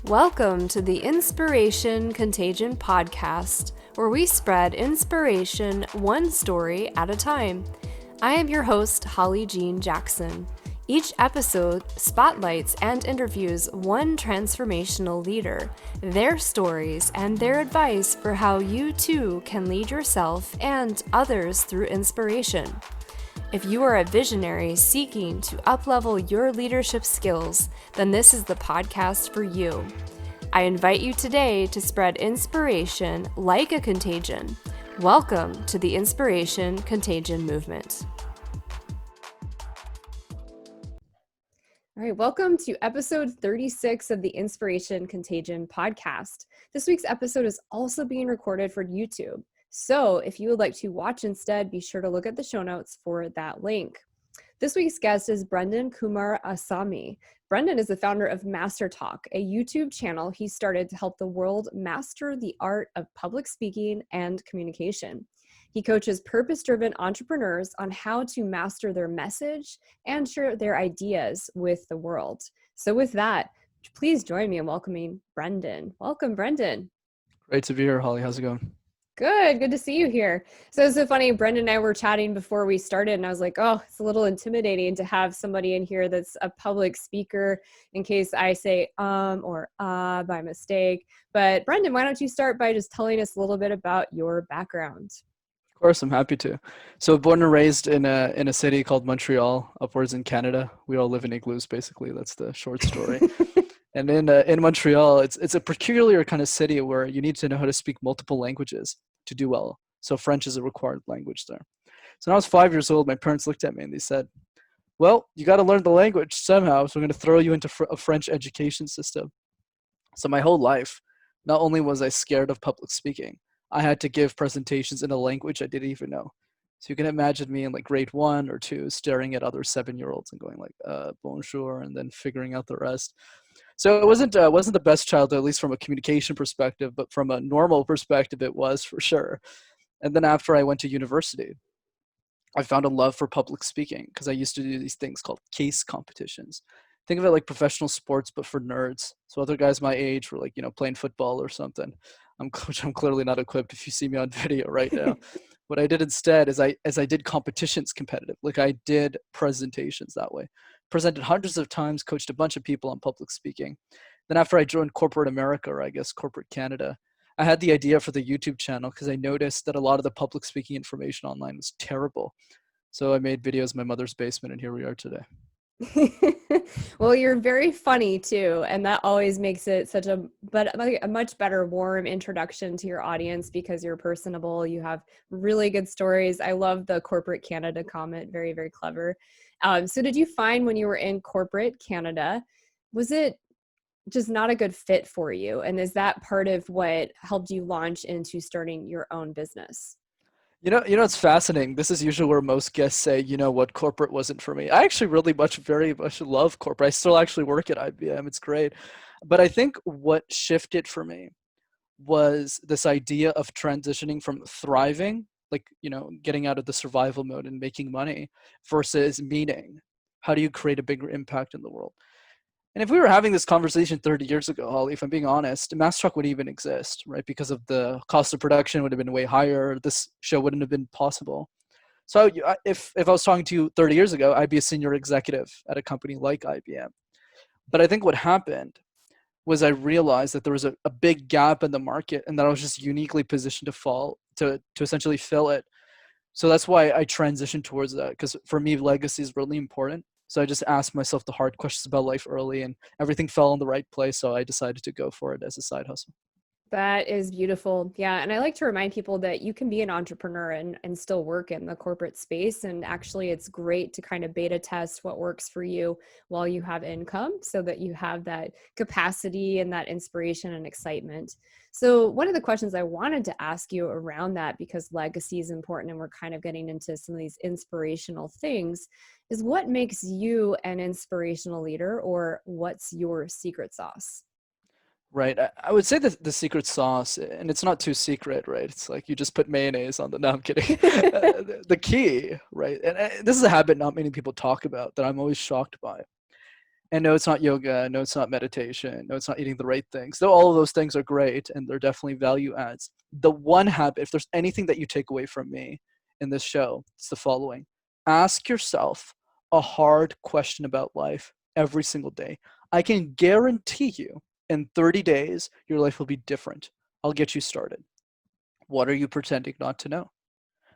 Welcome to the Inspiration Contagion podcast, where we spread inspiration one story at a time. I am your host, Holly Jean Jackson. Each episode spotlights and interviews one transformational leader, their stories, and their advice for how you too can lead yourself and others through inspiration. If you are a visionary seeking to uplevel your leadership skills, then this is the podcast for you. I invite you today to spread inspiration like a contagion. Welcome to the Inspiration Contagion movement. All right, welcome to episode 36 of the Inspiration Contagion podcast. This week's episode is also being recorded for YouTube. So if you would like to watch instead, be sure to look at the show notes for that link. This week's guest is Brenden Kumarasamy. Brenden is the founder of MasterTalk, a YouTube channel he started to help the world master the art of public speaking and communication. He coaches purpose-driven entrepreneurs on how to master their message and share their ideas with the world. So with that, please join me in welcoming Brenden. Welcome, Brenden. Great to be here, Holly. How's it going? Good to see you here. So it's so funny, Brenden and I were chatting before we started, and I was like, oh, it's a little intimidating to have somebody in here that's a public speaker in case I say or by mistake. But Brenden, why don't you start by just telling us a little bit about your background? Of course, I'm happy to. So born and raised in a city called Montreal, upwards in Canada. We all live in igloos, basically. That's the short story. And in Montreal, it's a peculiar kind of city where you need to know how to speak multiple languages to do well. So French is a required language there. So when I was 5 years old, my parents looked at me and they said, well, you got to learn the language somehow, so we're going to throw you into a French education system. So my whole life, not only was I scared of public speaking, I had to give presentations in a language I didn't even know. So you can imagine me in like grade 1 or 2 staring at other 7-year-olds and going like, bonjour, and then figuring out the rest. So it wasn't the best childhood, at least from a communication perspective, but from a normal perspective, it was for sure. And then after I went to university, I found a love for public speaking because I used to do these things called case competitions. Think of it like professional sports, but for nerds. So other guys my age were like, playing football or something. Which I'm clearly not equipped if you see me on video right now. What I did instead is I did competitions competitive. Like I did presentations that way. Presented hundreds of times, coached a bunch of people on public speaking. Then after I joined corporate America, or I guess corporate Canada, I had the idea for the YouTube channel because I noticed that a lot of the public speaking information online was terrible. So I made videos in my mother's basement, and here we are today. Well, you're very funny too, and that always makes it such a much better warm introduction to your audience because you're personable. You have really good stories. I love the corporate Canada comment. Very, very clever. So did you find when you were in corporate Canada, was it just not a good fit for you? And is that part of what helped you launch into starting your own business? It's fascinating. This is usually where most guests say, what, corporate wasn't for me. I actually very much love corporate. I still actually work at IBM. It's great. But I think what shifted for me was this idea of transitioning from thriving, like, getting out of the survival mode and making money versus meaning. How do you create a bigger impact in the world? And if we were having this conversation 30 years ago, Holly, if I'm being honest, MasterTalk wouldn't even exist, right? Because of the cost of production would have been way higher. This show wouldn't have been possible. So if I was talking to you 30 years ago, I'd be a senior executive at a company like IBM. But I think what happened was I realized that there was a big gap in the market and that I was just uniquely positioned to essentially fill it. So that's why I transitioned towards that, because for me, legacy is really important. So I just asked myself the hard questions about life early and everything fell in the right place. So I decided to go for it as a side hustle. That is beautiful. Yeah. And I like to remind people that you can be an entrepreneur and still work in the corporate space. And actually, it's great to kind of beta test what works for you while you have income so that you have that capacity and that inspiration and excitement. So one of the questions I wanted to ask you around that, because legacy is important and we're kind of getting into some of these inspirational things, is what makes you an inspirational leader, or what's your secret sauce? Right. I would say that the secret sauce, and it's not too secret, right? It's like you just put mayonnaise on the, no, I'm kidding. The key, right? And this is a habit not many people talk about that I'm always shocked by. And no, it's not yoga. No, it's not meditation. No, it's not eating the right things. Though all of those things are great and they're definitely value adds. The one habit, if there's anything that you take away from me in this show, it's the following: ask yourself a hard question about life every single day. I can guarantee you in 30 days, your life will be different. I'll get you started. What are you pretending not to know?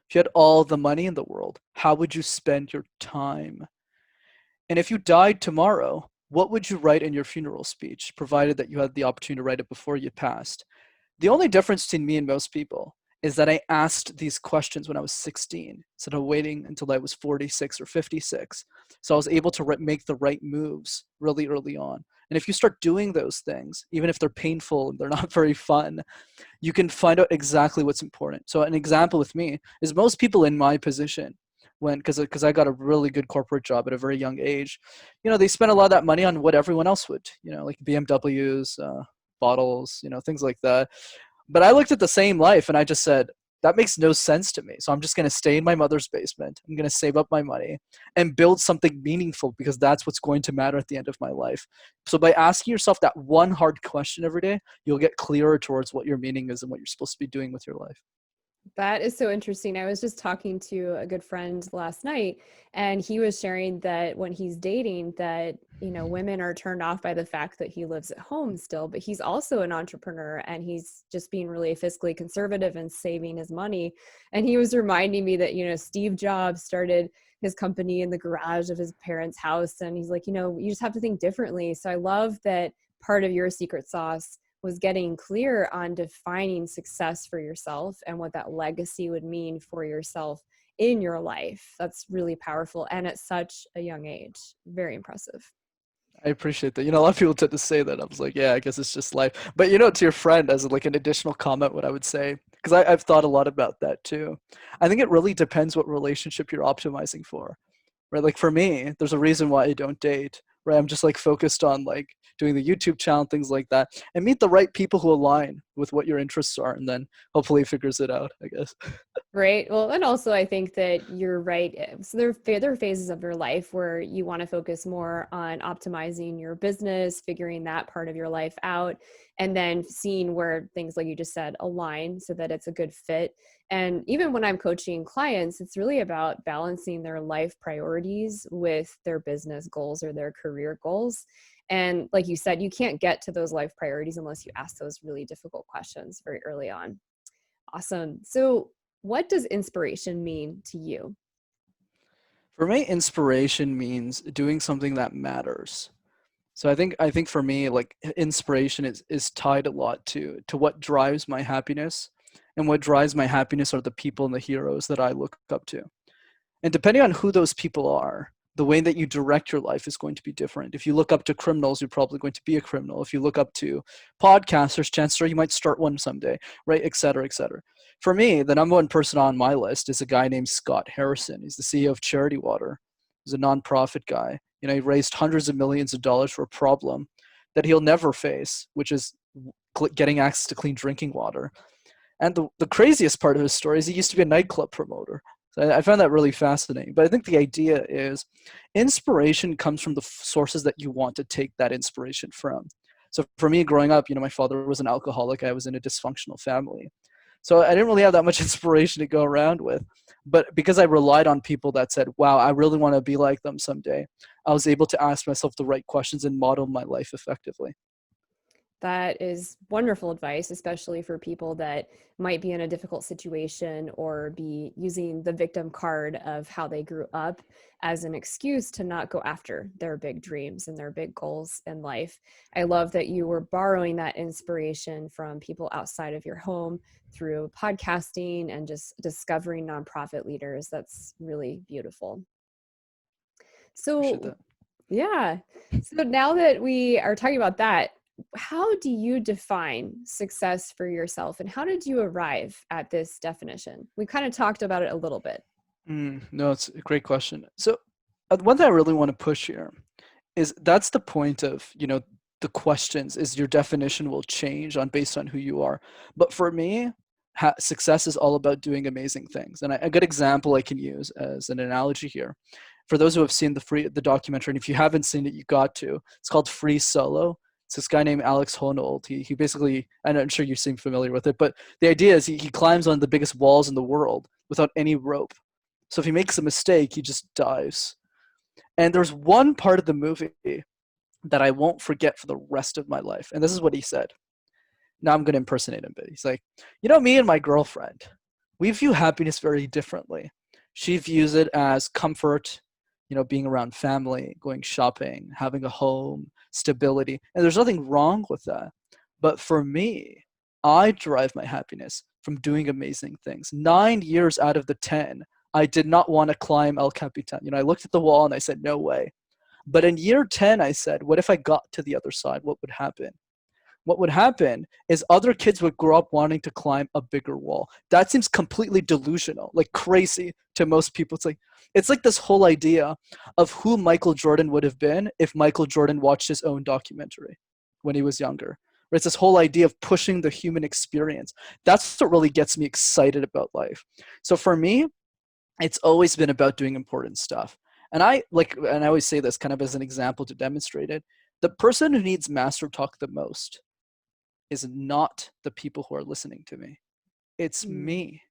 If you had all the money in the world, how would you spend your time? And if you died tomorrow, what would you write in your funeral speech, provided that you had the opportunity to write it before you passed? The only difference between me and most people is that I asked these questions when I was 16 instead of waiting until I was 46 or 56. So I was able to make the right moves really early on. And if you start doing those things, even if they're painful and they're not very fun, you can find out exactly what's important. So an example with me is most people in my position, when because I got a really good corporate job at a very young age, they spend a lot of that money on what everyone else would, like BMWs, bottles, things like that. But I looked at the same life and I just said, that makes no sense to me. So I'm just going to stay in my mother's basement. I'm going to save up my money and build something meaningful, because that's what's going to matter at the end of my life. So by asking yourself that one hard question every day, you'll get clearer towards what your meaning is and what you're supposed to be doing with your life. That is so interesting. I was just talking to a good friend last night, and he was sharing that when he's dating, that, women are turned off by the fact that he lives at home still, but he's also an entrepreneur and he's just being really fiscally conservative and saving his money. And he was reminding me that, Steve Jobs started his company in the garage of his parents' house. And he's like, you just have to think differently. So I love that part of your secret sauce was getting clear on defining success for yourself and what that legacy would mean for yourself in your life. That's really powerful. And at such a young age, very impressive. I appreciate that. A lot of people tend to say that. I was like, yeah, I guess it's just life. But to your friend, as like an additional comment, what I would say, because I've thought a lot about that too. I think it really depends what relationship you're optimizing for, right? Like for me, there's a reason why I don't date, right? I'm just like focused on like doing the YouTube channel, things like that, and meet the right people who align with what your interests are, and then hopefully it figures it out, I guess. Right. Well, and also I think that you're right. So there are phases of your life where you want to focus more on optimizing your business, figuring that part of your life out, and then seeing where things, like you just said, align so that it's a good fit. And even when I'm coaching clients, it's really about balancing their life priorities with their business goals or their career goals. And like you said, you can't get to those life priorities unless you ask those really difficult questions very early on. Awesome. So what does inspiration mean to you? For me, inspiration means doing something that matters. So I think for me, like inspiration is tied a lot to what drives my happiness, and what drives my happiness are the people and the heroes that I look up to. And depending on who those people are, the way that you direct your life is going to be different. If you look up to criminals, you're probably going to be a criminal. If you look up to podcasters, chances are you might start one someday, right? Et cetera, et cetera. For me, the number one person on my list is a guy named Scott Harrison. He's the CEO of Charity Water. He's a nonprofit guy. He raised hundreds of millions of dollars for a problem that he'll never face, which is getting access to clean drinking water. And the craziest part of his story is he used to be a nightclub promoter. So I found that really fascinating. But I think the idea is inspiration comes from the sources that you want to take that inspiration from. So for me, growing up, my father was an alcoholic. I was in a dysfunctional family. So I didn't really have that much inspiration to go around with. But because I relied on people that said, wow, I really want to be like them someday, I was able to ask myself the right questions and model my life effectively. That is wonderful advice, especially for people that might be in a difficult situation or be using the victim card of how they grew up as an excuse to not go after their big dreams and their big goals in life. I love that you were borrowing that inspiration from people outside of your home through podcasting and just discovering nonprofit leaders. That's really beautiful. Appreciate So, that. yeah. So now that we are talking about that, how do you define success for yourself and how did you arrive at this definition? We kind of talked about it a little bit. No, it's a great question. So one thing I really want to push here is that's the point of the questions is your definition will change on based on who you are. But for me, success is all about doing amazing things. And a good example I can use as an analogy here For those who have seen the documentary, and if you haven't seen it, you got to. It's called Free Solo. It's this guy named Alex Honnold. He basically, and I'm sure you seem familiar with it, but the idea is he climbs on the biggest walls in the world without any rope. So if he makes a mistake, he just dives. And there's one part of the movie that I won't forget for the rest of my life. And this is what he said. Now I'm going to impersonate him a bit. He's like, me and my girlfriend, we view happiness very differently. She views it as comfort, being around family, going shopping, having a home, stability. And there's nothing wrong with that. But for me, I derive my happiness from doing amazing things. 9 years out of the 10, I did not want to climb El Capitan. I looked at the wall and I said, no way. But in year 10, I said, what if I got to the other side? What would happen? What would happen is other kids would grow up wanting to climb a bigger wall. That seems completely delusional, like crazy to most people. It's like this whole idea of who Michael Jordan would have been if Michael Jordan watched his own documentary when he was younger. It's this whole idea of pushing the human experience. That's what really gets me excited about life. So for me, it's always been about doing important stuff. And I always say this kind of as an example to demonstrate it. The person who needs MasterTalk the most is not the people who are listening to me. It's me,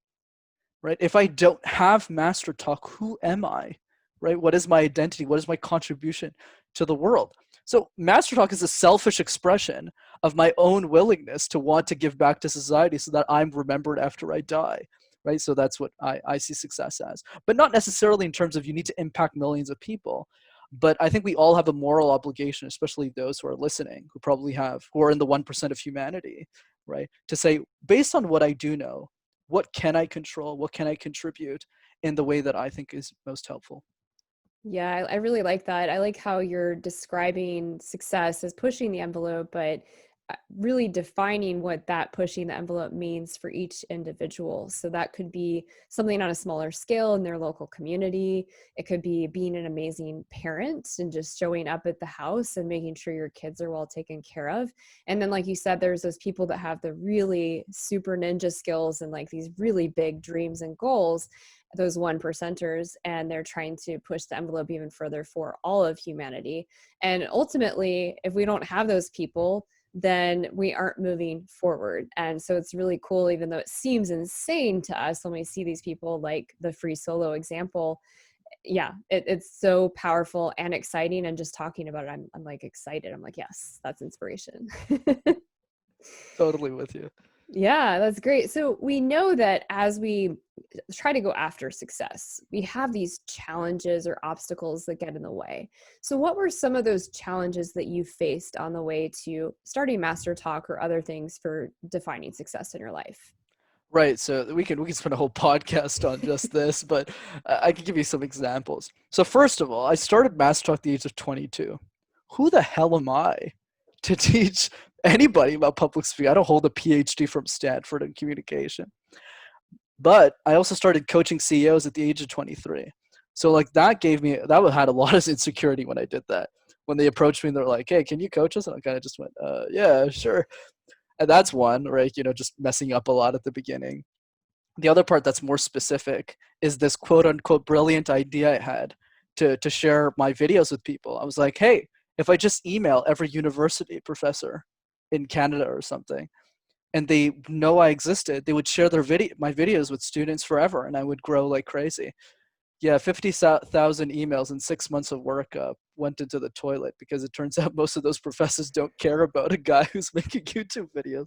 right? If I don't have MasterTalk, who am I, right? What is my identity? What is my contribution to the world? So MasterTalk is a selfish expression of my own willingness to want to give back to society so that I'm remembered after I die, right? So that's what I see success as. But not necessarily in terms of you need to impact millions of people. But I think we all have a moral obligation, especially those who are listening, who are in the 1% of humanity, right? To say, based on what I do know, what can I control? What can I contribute in the way that I think is most helpful? Yeah, I really like that. I like how you're describing success as pushing the envelope, but really defining what that pushing the envelope means for each individual. So that could be something on a smaller scale in their local community. It could be being an amazing parent and just showing up at the house and making sure your kids are well taken care of. And then, like you said, there's those people that have the really super ninja skills and like these really big dreams and goals, those 1%ers, and they're trying to push the envelope even further for all of humanity. And ultimately, if we don't have those people, then we aren't moving forward. And so it's really cool, even though it seems insane to us when we see these people like the Free Solo example. Yeah, it's so powerful and exciting. And just talking about it, I'm like excited. I'm like, yes, that's inspiration. Totally with you. Yeah, that's great. So we know that as we try to go after success, we have these challenges or obstacles that get in the way. So what were some of those challenges that you faced on the way to starting MasterTalk or other things for defining success in your life? Right. So we can spend a whole podcast on just this, but I can give you some examples. So first of all, I started MasterTalk at the age of 22. Who the hell am I to teach anybody about public speaking? I don't hold a PhD from Stanford in communication. But I also started coaching CEOs at the age of 23. So like that had a lot of insecurity when I did that. When they approached me and they're like, hey, can you coach us? And I kind of just went, yeah, sure. And that's one, right? Just messing up a lot at the beginning. The other part that's more specific is this quote unquote brilliant idea I had to share my videos with people. I was like, hey, if I just email every university professor in Canada or something, and they know I existed, they would share my videos with students forever, and I would grow like crazy. Yeah, 50,000 emails and 6 months of work went into the toilet because it turns out most of those professors don't care about a guy who's making YouTube videos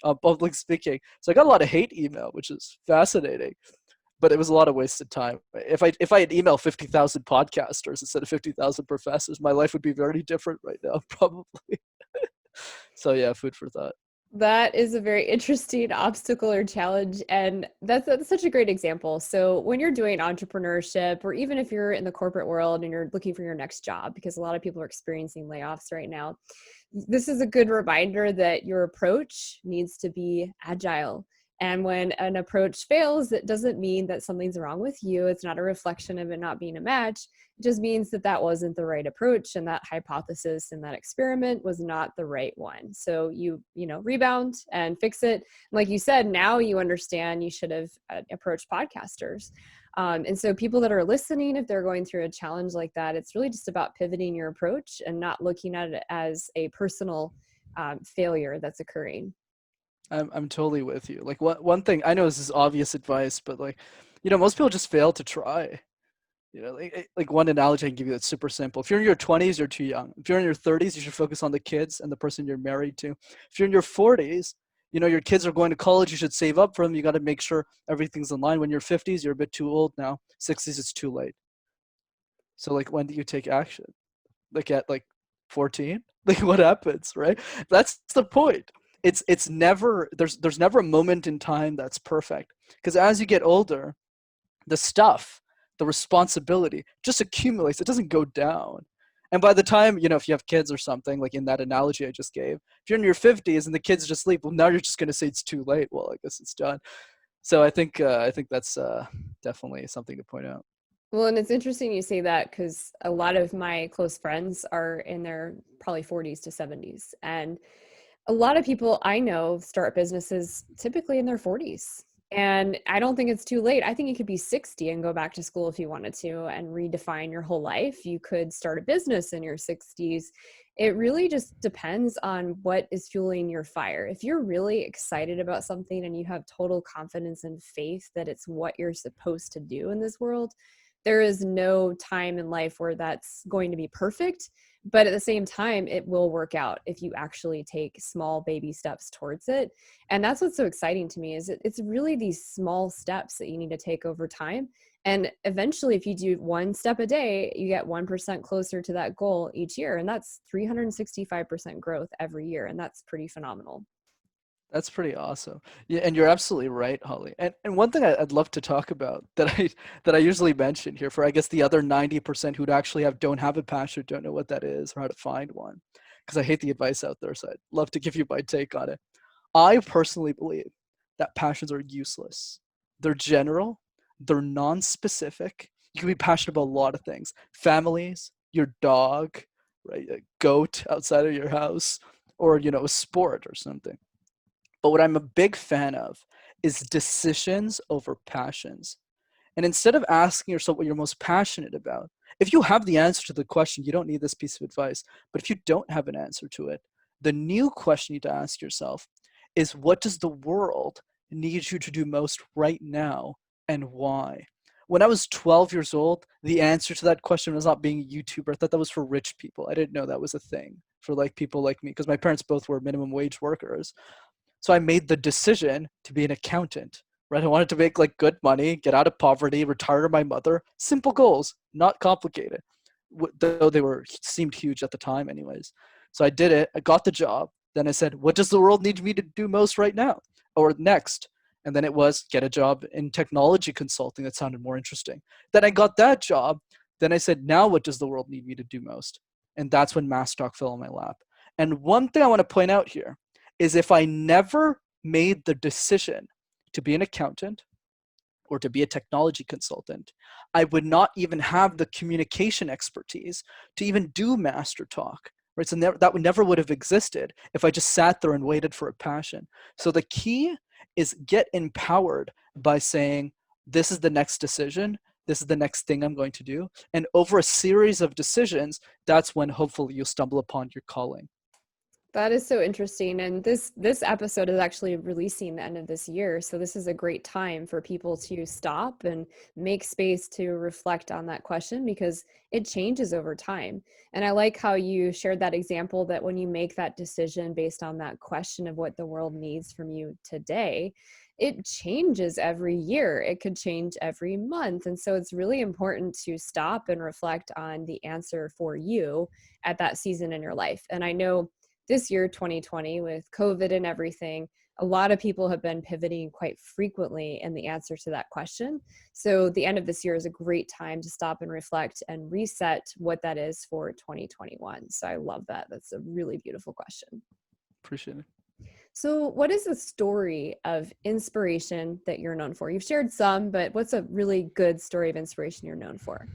on public speaking. So I got a lot of hate email, which is fascinating, but it was a lot of wasted time. If I had emailed 50,000 podcasters instead of 50,000 professors, my life would be very different right now, probably. So yeah, food for thought. That is a very interesting obstacle or challenge. And that's such a great example. So when you're doing entrepreneurship, or even if you're in the corporate world and you're looking for your next job, because a lot of people are experiencing layoffs right now, this is a good reminder that your approach needs to be agile. And when an approach fails, it doesn't mean that something's wrong with you. It's not a reflection of it not being a match. It just means that that wasn't the right approach, and that hypothesis and that experiment was not the right one. So you rebound and fix it. Like you said, now you understand you should have approached podcasters. And so people that are listening, if they're going through a challenge like that, it's really just about pivoting your approach and not looking at it as a personal failure that's occurring. I'm totally with you. Like one thing I know this is obvious advice, but like, most people just fail to try. Like one analogy I can give you that's super simple. If you're in your 20s, you're too young. If you're in your 30s, you should focus on the kids and the person you're married to. If you're in your 40s, your kids are going to college, you should save up for them. You got to make sure everything's in line. When you're 50s, you're a bit too old now. 60s, it's too late. So like, when do you take action? Like at like 14? Like what happens, right? That's the point. It's never there's never a moment in time that's perfect, because as you get older, the stuff, the responsibility just accumulates. It doesn't go down. And by the time, if you have kids or something, like in that analogy I just gave, if you're in your 50s and the kids just leave, well, now you're just going to say it's too late. Well, I guess it's done. So I think that's definitely something to point out. Well, and it's interesting you say that because a lot of my close friends are in their probably 40s to 70s. And a lot of people I know start businesses typically in their 40s. And I don't think it's too late. I think you could be 60 and go back to school if you wanted to and redefine your whole life. You could start a business in your 60s. It really just depends on what is fueling your fire. If you're really excited about something and you have total confidence and faith that it's what you're supposed to do in this world, there is no time in life where that's going to be perfect. But at the same time, it will work out if you actually take small baby steps towards it. And that's what's so exciting to me, is it's really these small steps that you need to take over time. And eventually, if you do one step a day, you get 1% closer to that goal each year. And that's 365% growth every year. And that's pretty phenomenal. That's pretty awesome. Yeah, and you're absolutely right, Holly. And one thing I'd love to talk about that I usually mention here for, I guess, the other 90% who'd actually don't have a passion, don't know what that is or how to find one, because I hate the advice out there. So I'd love to give you my take on it. I personally believe that passions are useless. They're general, they're non-specific. You can be passionate about a lot of things: families, your dog, right, a goat outside of your house, or a sport or something. But what I'm a big fan of is decisions over passions. And instead of asking yourself what you're most passionate about, if you have the answer to the question, you don't need this piece of advice. But if you don't have an answer to it, the new question you need to ask yourself is, what does the world need you to do most right now, and why? When I was 12 years old, the answer to that question was not being a YouTuber. I thought that was for rich people. I didn't know that was a thing for like people like me, because my parents both were minimum wage workers. So I made the decision to be an accountant, right? I wanted to make like good money, get out of poverty, retire my mother. Simple goals, not complicated, though they seemed huge at the time anyways. So I did it. I got the job. Then I said, what does the world need me to do most right now or next? And then it was get a job in technology consulting. That sounded more interesting. Then I got that job. Then I said, now what does the world need me to do most? And that's when MasterTalk fell in my lap. And one thing I want to point out here is, if I never made the decision to be an accountant or to be a technology consultant, I would not even have the communication expertise to even do MasterTalk. Right? So that would have existed if I just sat there and waited for a passion. So the key is get empowered by saying, this is the next decision. This is the next thing I'm going to do. And over a series of decisions, that's when hopefully you'll stumble upon your calling. That is so interesting. And this episode is actually releasing the end of this year. So this is a great time for people to stop and make space to reflect on that question, because it changes over time. And I like how you shared that example that when you make that decision based on that question of what the world needs from you today, it changes every year. It could change every month. And so it's really important to stop and reflect on the answer for you at that season in your life. And I know this year, 2020, with COVID and everything, a lot of people have been pivoting quite frequently in the answer to that question. So the end of this year is a great time to stop and reflect and reset what that is for 2021. So I love that. That's a really beautiful question. Appreciate it. So what is a story of inspiration that you're known for? You've shared some, but what's a really good story of inspiration you're known for?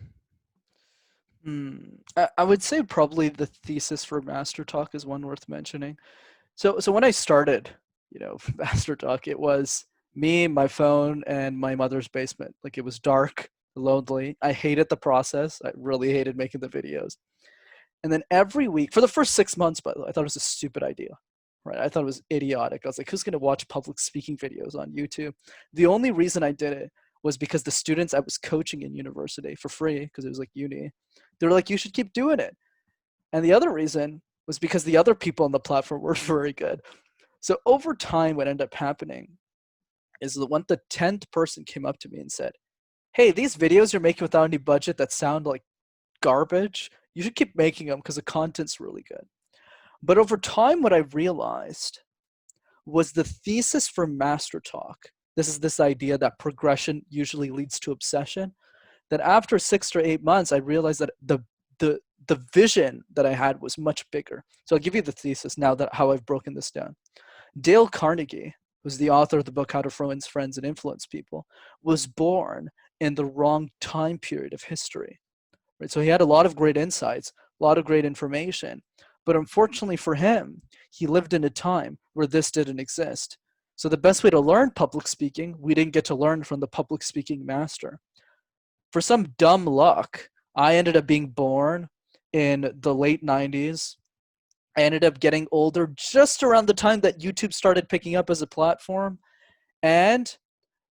I would say probably the thesis for MasterTalk is one worth mentioning. So when I started, MasterTalk, it was me, my phone, and my mother's basement. Like, it was dark. lonely. I hated the process. I really hated making the videos. And then every week, for the first 6 months, by the way, I thought it was a stupid idea. Right? I thought it was idiotic. I was like, who's going to watch public speaking videos on YouTube? The only reason I did it was because the students I was coaching in university for free, because it was like uni, they were like, you should keep doing it. And the other reason was because the other people on the platform were very good. So over time, what ended up happening is the 10th person came up to me and said, hey, these videos you're making without any budget that sound like garbage, you should keep making them because the content's really good. But over time, what I realized was the thesis for MasterTalk. This is this idea that progression usually leads to obsession. That after 6 or 8 months, I realized that the vision that I had was much bigger. So I'll give you the thesis now that how I've broken this down. Dale Carnegie, who's the author of the book How to Influence Friends and Influence People, was born in the wrong time period of history. Right? So he had a lot of great insights, a lot of great information. But unfortunately for him, he lived in a time where this didn't exist. So the best way to learn public speaking, we didn't get to learn from the public speaking master. For some dumb luck, I ended up being born in the late 90s. I ended up getting older just around the time that YouTube started picking up as a platform. And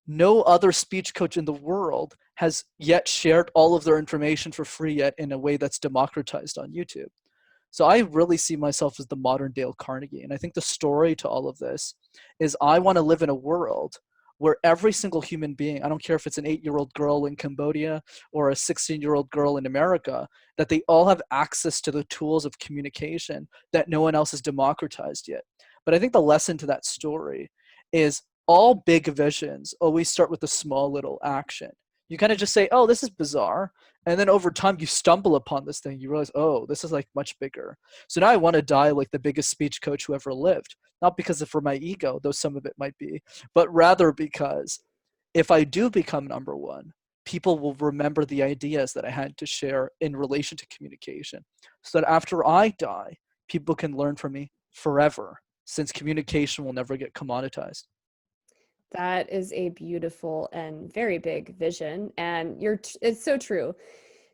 no other speech coach in the world has yet shared all of their information for free yet in a way that's democratized on YouTube. So I really see myself as the modern Dale Carnegie. And I think the story to all of this is I want to live in a world where every single human being, I don't care if it's an 8-year-old girl in Cambodia or a 16-year-old girl in America, that they all have access to the tools of communication that no one else has democratized yet. But I think the lesson to that story is all big visions always start with a small little action. You kind of just say, oh, this is bizarre. And then over time, you stumble upon this thing. You realize, oh, this is like much bigger. So now I want to die like the biggest speech coach who ever lived. Not because of for my ego, though some of it might be, but rather because if I do become number one, people will remember the ideas that I had to share in relation to communication. So that after I die, people can learn from me forever, since communication will never get commoditized. That is a beautiful and very big vision. And it's so true.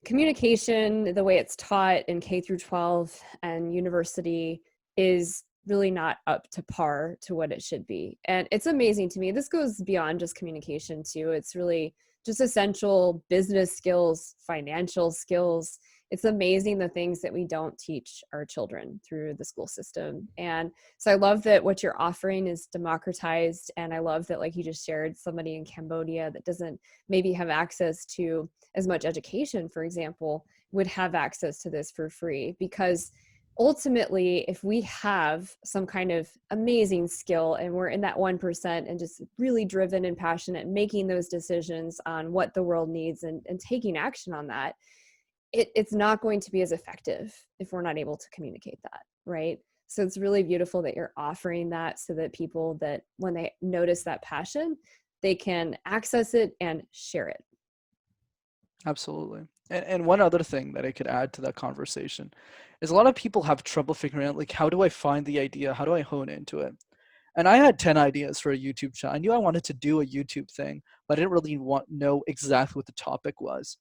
Communication, the way it's taught in K through 12 and university, is really not up to par to what it should be. And it's amazing to me. This goes beyond just communication too. It's really just essential business skills, financial skills. It's amazing the things that we don't teach our children through the school system. And so I love that what you're offering is democratized. And I love that, like you just shared, somebody in Cambodia that doesn't maybe have access to as much education, for example, would have access to this for free. Because ultimately, if we have some kind of amazing skill and we're in that 1% and just really driven and passionate, making those decisions on what the world needs and taking action on that, it's not going to be as effective if we're not able to communicate that, right? So it's really beautiful that you're offering that so that people, that when they notice that passion, they can access it and share it. Absolutely. And one other thing that I could add to that conversation is a lot of people have trouble figuring out, like, how do I find the idea? How do I hone into it? And I had 10 ideas for a YouTube channel. I knew I wanted to do a YouTube thing, but I didn't really know exactly what the topic was.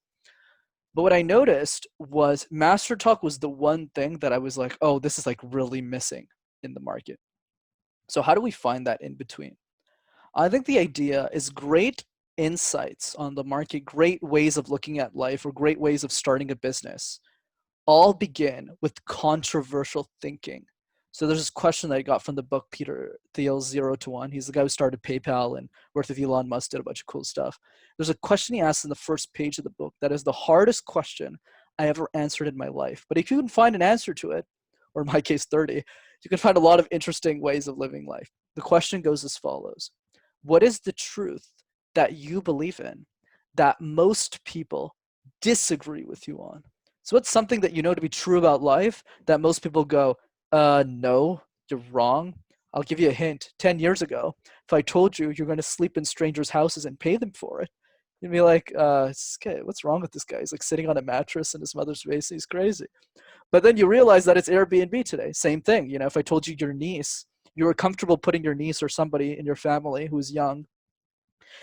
But what I noticed was Master Talk was the one thing that I was like, oh, this is like really missing in the market. So how do we find that in between? I think the idea is great insights on the market, great ways of looking at life, or great ways of starting a business all begin with controversial thinking. So there's this question that I got from the book Peter Thiel's 0 to 1. He's the guy who started PayPal and worked with Elon Musk, did a bunch of cool stuff. There's a question he asks in the first page of the book that is the hardest question I ever answered in my life. But if you can find an answer to it, or in my case 30, you can find a lot of interesting ways of living life. The question goes as follows. What is the truth that you believe in that most people disagree with you on? So what's something that you know to be true about life that most people go, no, you're wrong? I'll give you a hint. 10 years ago, if I told you you're going to sleep in strangers' houses and pay them for it, you'd be like, what's wrong with this guy? He's like sitting on a mattress in his mother's basement. He's crazy. But then you realize that it's Airbnb today. Same thing. You know, if I told you you were comfortable putting your niece or somebody in your family who's young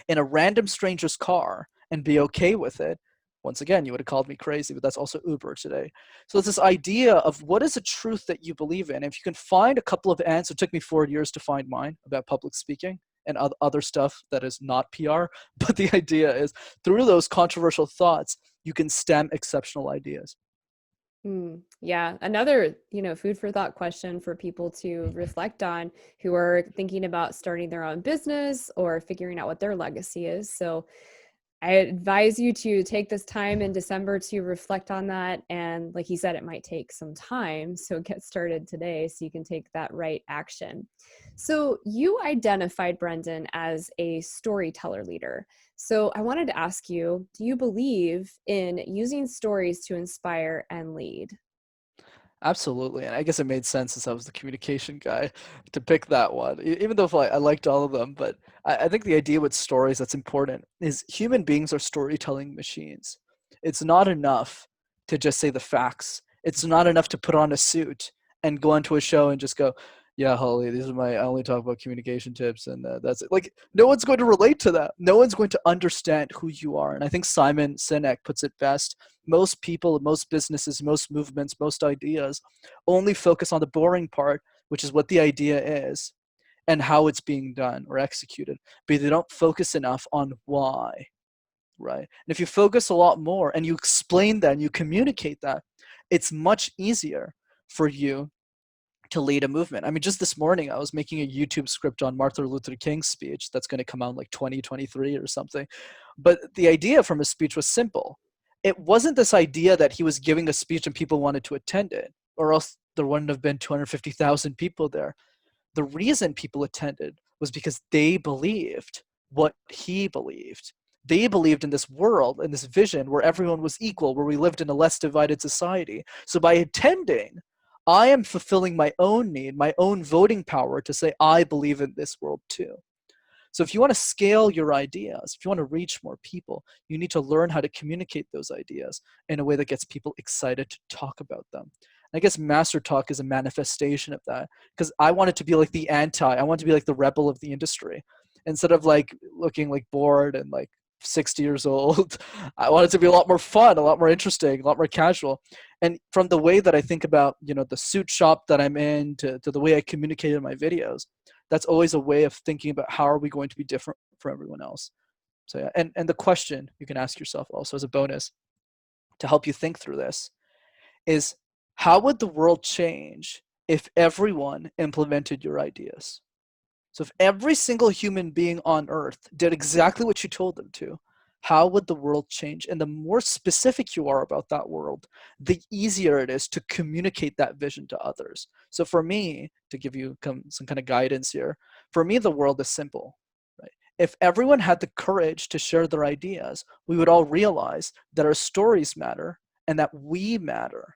in a random stranger's car and be okay with it. Once again, you would have called me crazy, but that's also Uber today. So it's this idea of what is a truth that you believe in. If you can find a couple of answers, it took me 4 years to find mine about public speaking and other stuff that is not PR. But the idea is through those controversial thoughts, you can stem exceptional ideas. Yeah, another, food for thought question for people to reflect on who are thinking about starting their own business or figuring out what their legacy is. So I advise you to take this time in December to reflect on that. And like you said, it might take some time. So get started today so you can take that right action. So you identified Brenden as a storyteller leader. So I wanted to ask you, do you believe in using stories to inspire and lead? Absolutely. And I guess it made sense since I was the communication guy to pick that one, even though I liked all of them. But I think the idea with stories that's important is human beings are storytelling machines. It's not enough to just say the facts, it's not enough to put on a suit and go onto a show and just go, yeah, Holly, these are I only talk about communication tips and that's it. Like, no one's going to relate to that. No one's going to understand who you are. And I think Simon Sinek puts it best. Most people, most businesses, most movements, most ideas only focus on the boring part, which is what the idea is and how it's being done or executed, but they don't focus enough on why, right? And if you focus a lot more and you explain that and you communicate that, it's much easier for you to lead a movement. I mean, just this morning, I was making a YouTube script on Martin Luther King's speech that's going to come out in like 2023 or something. But the idea from his speech was simple. It wasn't this idea that he was giving a speech and people wanted to attend it, or else there wouldn't have been 250,000 people there. The reason people attended was because they believed what he believed. They believed in this world, in this vision where everyone was equal, where we lived in a less divided society. So by attending, I am fulfilling my own need, my own voting power to say, I believe in this world too. So if you want to scale your ideas, if you want to reach more people, you need to learn how to communicate those ideas in a way that gets people excited to talk about them. I guess MasterTalk is a manifestation of that because I want it to be like I want to be like the rebel of the industry. Instead of like looking like bored and like 60 years old, I want it to be a lot more fun, a lot more interesting, a lot more casual. And from the way that I think about, the suit shop that I'm in to the way I communicate in my videos, that's always a way of thinking about how are we going to be different from everyone else. So yeah, and the question you can ask yourself also as a bonus to help you think through this is how would the world change if everyone implemented your ideas? So if every single human being on earth did exactly what you told them to, how would the world change? And the more specific you are about that world, the easier it is to communicate that vision to others. So for me, to give you some kind of guidance here, for me, the world is simple, right? If everyone had the courage to share their ideas, we would all realize that our stories matter and that we matter.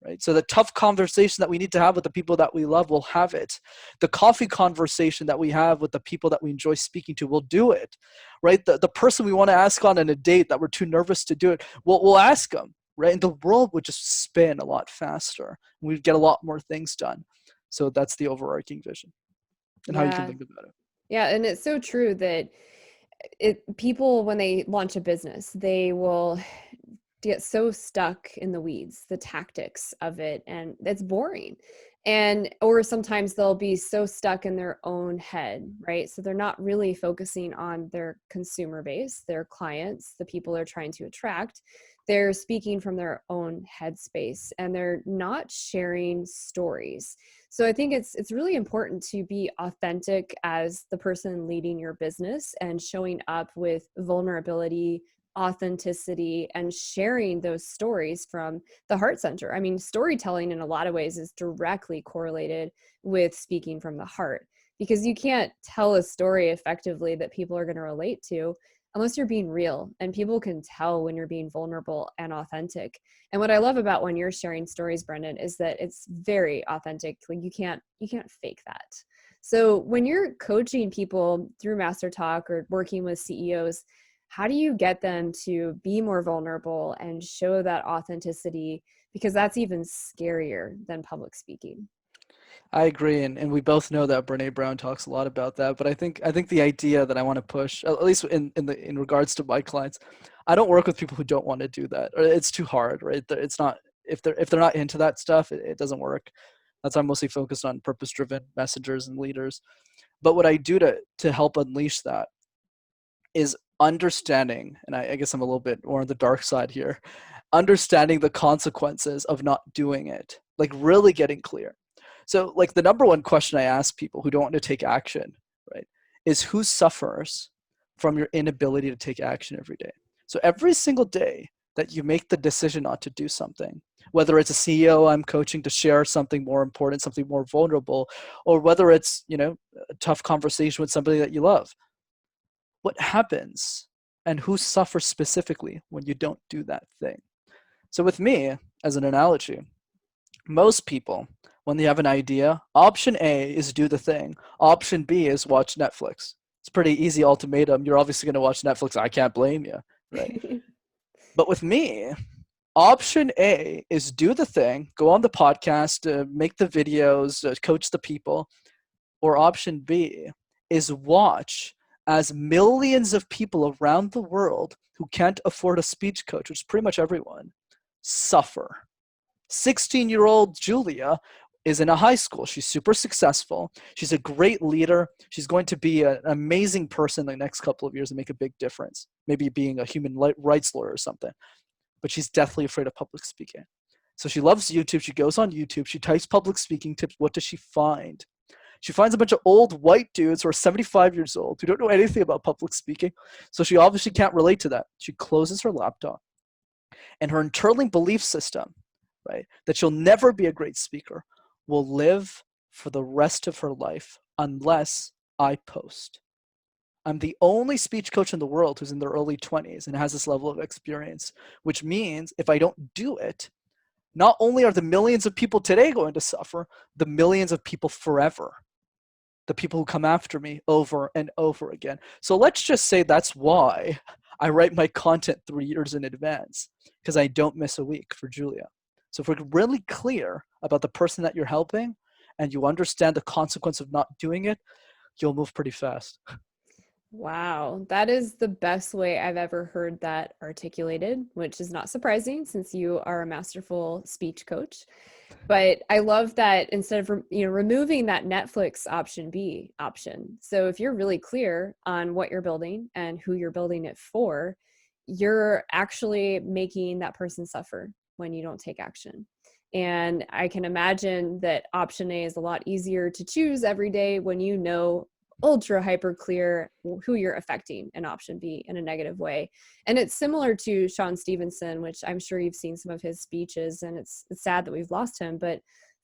Right? So the tough conversation that we need to have with the people that we love, we'll have it. The coffee conversation that we have with the people that we enjoy speaking to, we'll do it. Right? The person we want to ask on a date that we're too nervous to do it, we'll ask them. Right? And the world would just spin a lot faster. We'd get a lot more things done. So that's the overarching vision and how you can Yeah. think about it. Yeah. And it's so true that people, when they launch a business, they will get so stuck in the weeds, the tactics of it, and it's boring. And or sometimes they'll be so stuck in their own head, right? So they're not really focusing on their consumer base, their clients, the people they're trying to attract. They're speaking from their own headspace and they're not sharing stories. So I think it's really important to be authentic as the person leading your business and showing up with vulnerability, authenticity, and sharing those stories from the heart center. I mean, storytelling in a lot of ways is directly correlated with speaking from the heart because you can't tell a story effectively that people are going to relate to unless you're being real, and people can tell when you're being vulnerable and authentic. And what I love about when you're sharing stories, Brenden, is that it's very authentic. Like you can't fake that. So when you're coaching people through Master Talk or working with CEOs, how do you get them to be more vulnerable and show that authenticity? Because that's even scarier than public speaking. I agree, and we both know that Brene Brown talks a lot about that. But I think the idea that I want to push, at least in regards to my clients, I don't work with people who don't want to do that, or it's too hard, right? It's not, if they're not into that stuff, it doesn't work. That's why I'm mostly focused on purpose-driven messengers and leaders. But what I do to help unleash that is understanding, and I guess I'm a little bit more on the dark side here, understanding the consequences of not doing it, like really getting clear. So, like, the number one question I ask people who don't want to take action, right, is who suffers from your inability to take action every day? So, every single day that you make the decision not to do something, whether it's a CEO I'm coaching to share something more important, something more vulnerable, or whether it's, a tough conversation with somebody that you love, what happens and who suffers specifically when you don't do that thing? So, with me, as an analogy, most people, when they have an idea, option A is do the thing, option B is watch Netflix. It's a pretty easy ultimatum. You're obviously going to watch Netflix. I can't blame you, right? But with me, option A is do the thing, go on the podcast, make the videos, coach the people. Or option B is watch as millions of people around the world who can't afford a speech coach, which is pretty much everyone, suffer. 16-year-old Julia is in a high school. She's super successful. She's a great leader. She's going to be an amazing person in the next couple of years and make a big difference, maybe being a human rights lawyer or something. But she's deathly afraid of public speaking. So she loves YouTube. She goes on YouTube. She types public speaking tips. What does she find? She finds a bunch of old white dudes who are 75 years old who don't know anything about public speaking. So she obviously can't relate to that. She closes her laptop, and her internal belief system, right, that she'll never be a great speaker, will live for the rest of her life unless I post. I'm the only speech coach in the world who's in their early 20s and has this level of experience, which means if I don't do it, not only are the millions of people today going to suffer, the millions of people forever, the people who come after me over and over again. So let's just say that's why I write my content 3 years in advance, because I don't miss a week for Julia. So if we're really clear about the person that you're helping and you understand the consequence of not doing it, you'll move pretty fast. Wow, that is the best way I've ever heard that articulated, which is not surprising since you are a masterful speech coach. But I love that instead of removing that Netflix option B option. So if you're really clear on what you're building and who you're building it for, you're actually making that person suffer when you don't take action. And I can imagine that option A is a lot easier to choose every day when you know ultra hyper clear who you're affecting in option B in a negative way. And it's similar to Sean Stevenson, which I'm sure you've seen some of his speeches, and it's sad that we've lost him, but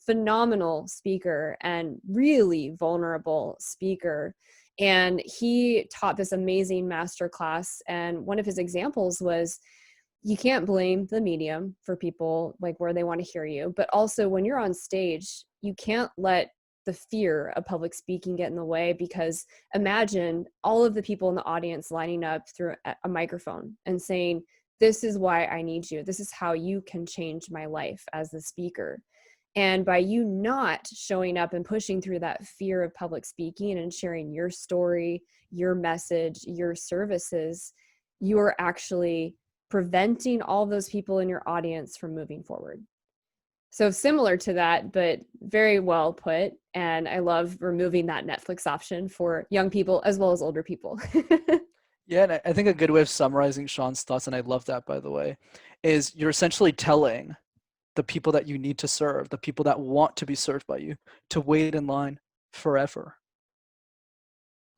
phenomenal speaker and really vulnerable speaker. And he taught this amazing master class. And one of his examples was you can't blame the medium for people like where they want to hear you, but also when you're on stage, you can't let the fear of public speaking get in the way, because imagine all of the people in the audience lining up through a microphone and saying, this is why I need you. This is how you can change my life as the speaker. And by you not showing up and pushing through that fear of public speaking and sharing your story, your message, your services, you are actually preventing all those people in your audience from moving forward. So similar to that, but very well put. And I love removing that Netflix option for young people as well as older people. Yeah, and I think a good way of summarizing Sean's thoughts, and I love that, by the way, is you're essentially telling the people that you need to serve, the people that want to be served by you, to wait in line forever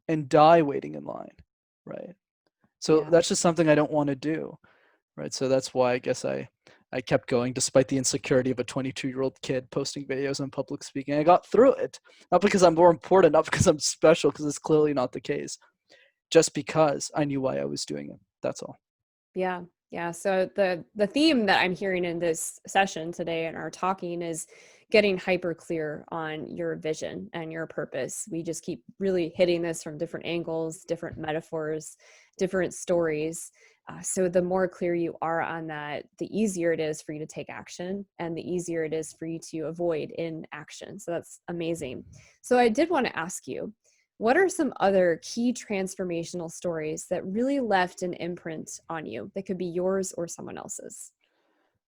and die waiting in line, right? So Yeah. that's just something I don't want to do, right? So that's why I guess I kept going despite the insecurity of a 22-year-old kid posting videos on public speaking. I got through it, not because I'm more important, not because I'm special, because it's clearly not the case, just because I knew why I was doing it. That's all. Yeah. Yeah. So the theme that I'm hearing in this session today and our talking is getting hyper clear on your vision and your purpose. We just keep really hitting this from different angles, different metaphors, different stories. So the more clear you are on that, the easier it is for you to take action and the easier it is for you to avoid inaction. So that's amazing. So I did want to ask you, what are some other key transformational stories that really left an imprint on you? That could be yours or someone else's.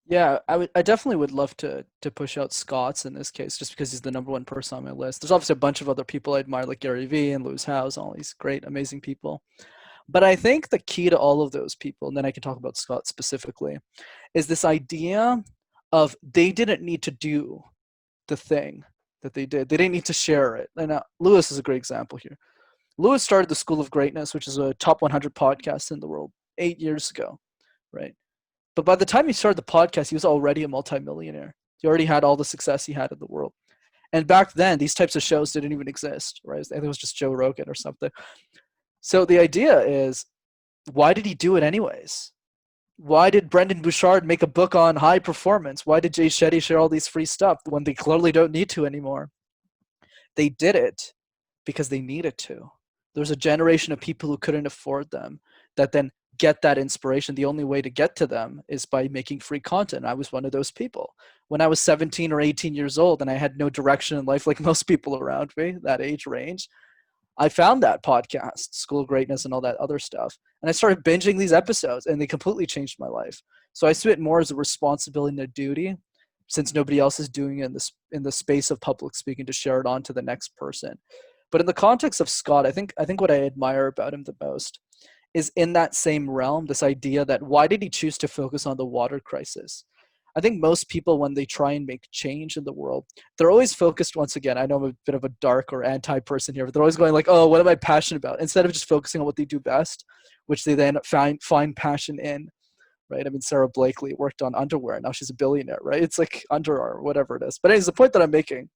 Yeah, I definitely would love to push out Scott's in this case, just because he's the number one person on my list. There's obviously a bunch of other people I admire, like Gary Vee and Lewis Howes, all these great, amazing people. But I think the key to all of those people, and then I can talk about Scott specifically, is this idea of they didn't need to do the thing that they did. They didn't need to share it. And Lewis is a great example here. Lewis started the School of Greatness, which is a top 100 podcast in the world, 8 years ago, right? But by the time he started the podcast, he was already a multimillionaire. He already had all the success he had in the world. And back then, these types of shows didn't even exist, right? I think it was just Joe Rogan or something. So the idea is, why did he do it anyways? Why did Brendon Bouchard make a book on high performance? Why did Jay Shetty share all these free stuff when they clearly don't need to anymore? They did it because they needed to. There's a generation of people who couldn't afford them that then get that inspiration. The only way to get to them is by making free content. I was one of those people. When I was 17 or 18 years old and I had no direction in life like most people around me, that age range, I found that podcast, School of Greatness and all that other stuff. And I started binging these episodes and they completely changed my life. So I see it more as a responsibility and a duty, since nobody else is doing it in the space of public speaking, to share it on to the next person. But in the context of Scott, I think what I admire about him the most is in that same realm, this idea that why did he choose to focus on the water crisis? I think most people, when they try and make change in the world, they're always focused, once again, I know I'm a bit of a dark or anti person here, but they're always going like, oh, what am I passionate about? Instead of just focusing on what they do best, which they then find passion in, right? I mean, Sarah Blakely worked on underwear. Now she's a billionaire, right? It's like Under Armour, whatever it is. But anyways, the point that I'm making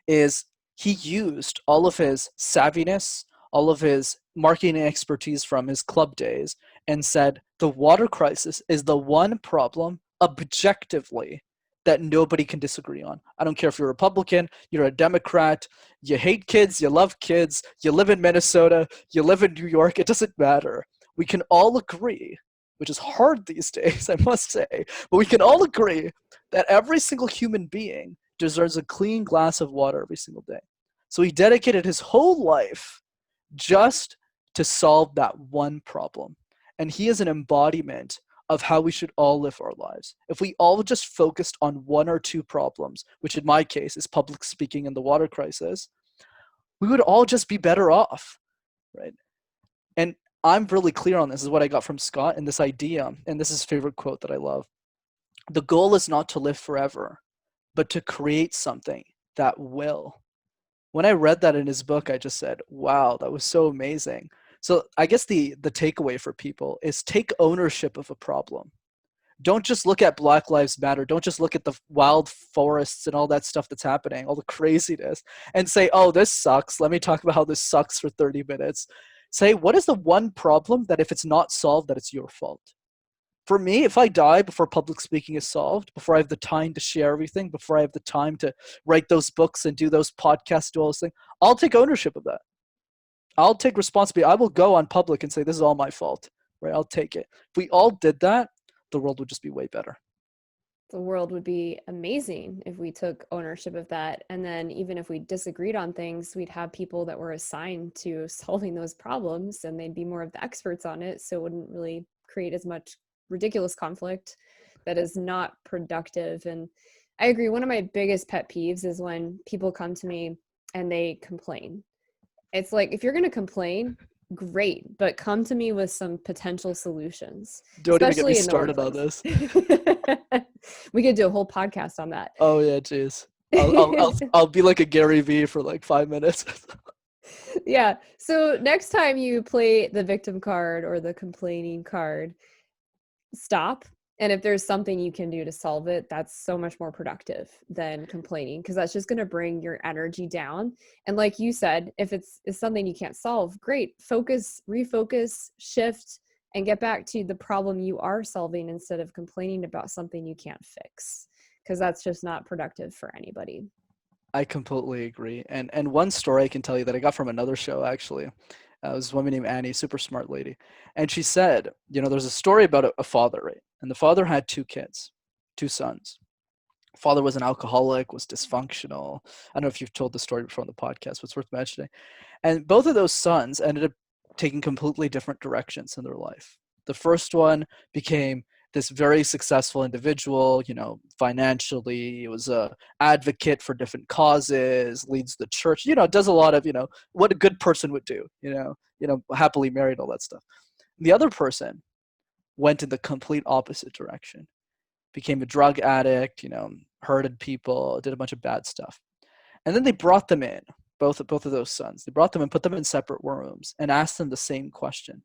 is he used all of his savviness, all of his marketing expertise from his club days, and said the water crisis is the one problem objectively that nobody can disagree on. I don't care if you're a Republican, you're a Democrat, you hate kids, you love kids, you live in Minnesota, you live in New York, it doesn't matter. We can all agree, which is hard these days, I must say, but we can all agree that every single human being deserves a clean glass of water every single day. So he dedicated his whole life just to solve that one problem. And he is an embodiment of how we should all live our lives. If we all just focused on one or two problems, which in my case is public speaking and the water crisis, we would all just be better off, right? And I'm really clear on this. This is what I got from Scott, and this idea, and this is his favorite quote that I love. The goal is not to live forever, but to create something that will. When I read that in his book, I just said, wow, that was so amazing. So I guess the takeaway for people is take ownership of a problem. Don't just look at Black Lives Matter. Don't just look at the wild forests and all that stuff that's happening, all the craziness, and say, oh, this sucks. Let me talk about how this sucks for 30 minutes. Say, what is the one problem that if it's not solved, that it's your fault? For me, if I die before public speaking is solved, before I have the time to share everything, before I have the time to write those books and do those podcasts, do all those things, I'll take ownership of that. I'll take responsibility. I will go on public and say, this is all my fault, right? I'll take it. If we all did that, the world would just be way better. The world would be amazing if we took ownership of that. And then even if we disagreed on things, we'd have people that were assigned to solving those problems and they'd be more of the experts on it. So it wouldn't really create as much ridiculous conflict that is not productive. And I agree. One of my biggest pet peeves is when people come to me and they complain. It's like, if you're going to complain, great, but come to me with some potential solutions. Don't even get me started on this. We could do a whole podcast on that. Oh yeah, jeez. I'll be like a Gary Vee for like 5 minutes. Yeah. So next time you play the victim card or the complaining card, stop. And if there's something you can do to solve it, that's so much more productive than complaining, because that's just going to bring your energy down. And like you said, if it's something you can't solve, great, focus, refocus, shift, and get back to the problem you are solving instead of complaining about something you can't fix, because that's just not productive for anybody. I completely agree. And one story I can tell you that I got from another show actually It was a woman named Annie, super smart lady. And she said, there's a story about a father, right? And the father had two kids, two sons. Father was an alcoholic, was dysfunctional. I don't know if you've told the story before on the podcast, but it's worth mentioning. And both of those sons ended up taking completely different directions in their life. The first one became this very successful individual, financially. He was a advocate for different causes, leads the church, does a lot of, what a good person would do, happily married, all that stuff. The other person went in the complete opposite direction, became a drug addict, hurted people, did a bunch of bad stuff. And then they brought them in, both of those sons. They brought them and put them in separate rooms and asked them the same question.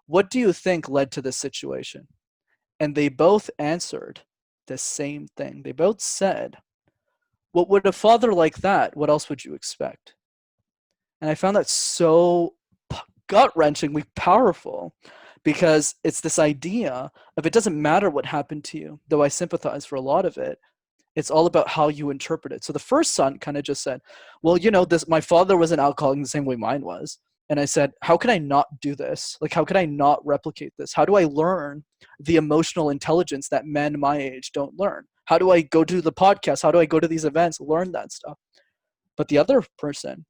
What do you think led to this situation? And they both answered the same thing. They both said, what would a father like that, what else would you expect? And I found that so gut-wrenchingly powerful, because it's this idea of it doesn't matter what happened to you, though I sympathize for a lot of it. It's all about how you interpret it. So the first son kind of just said, well, my father was an alcoholic in the same way mine was. And I said, how can I not do this? Like, how can I not replicate this? How do I learn the emotional intelligence that men my age don't learn? How do I go to the podcast? How do I go to these events, learn that stuff? But the other person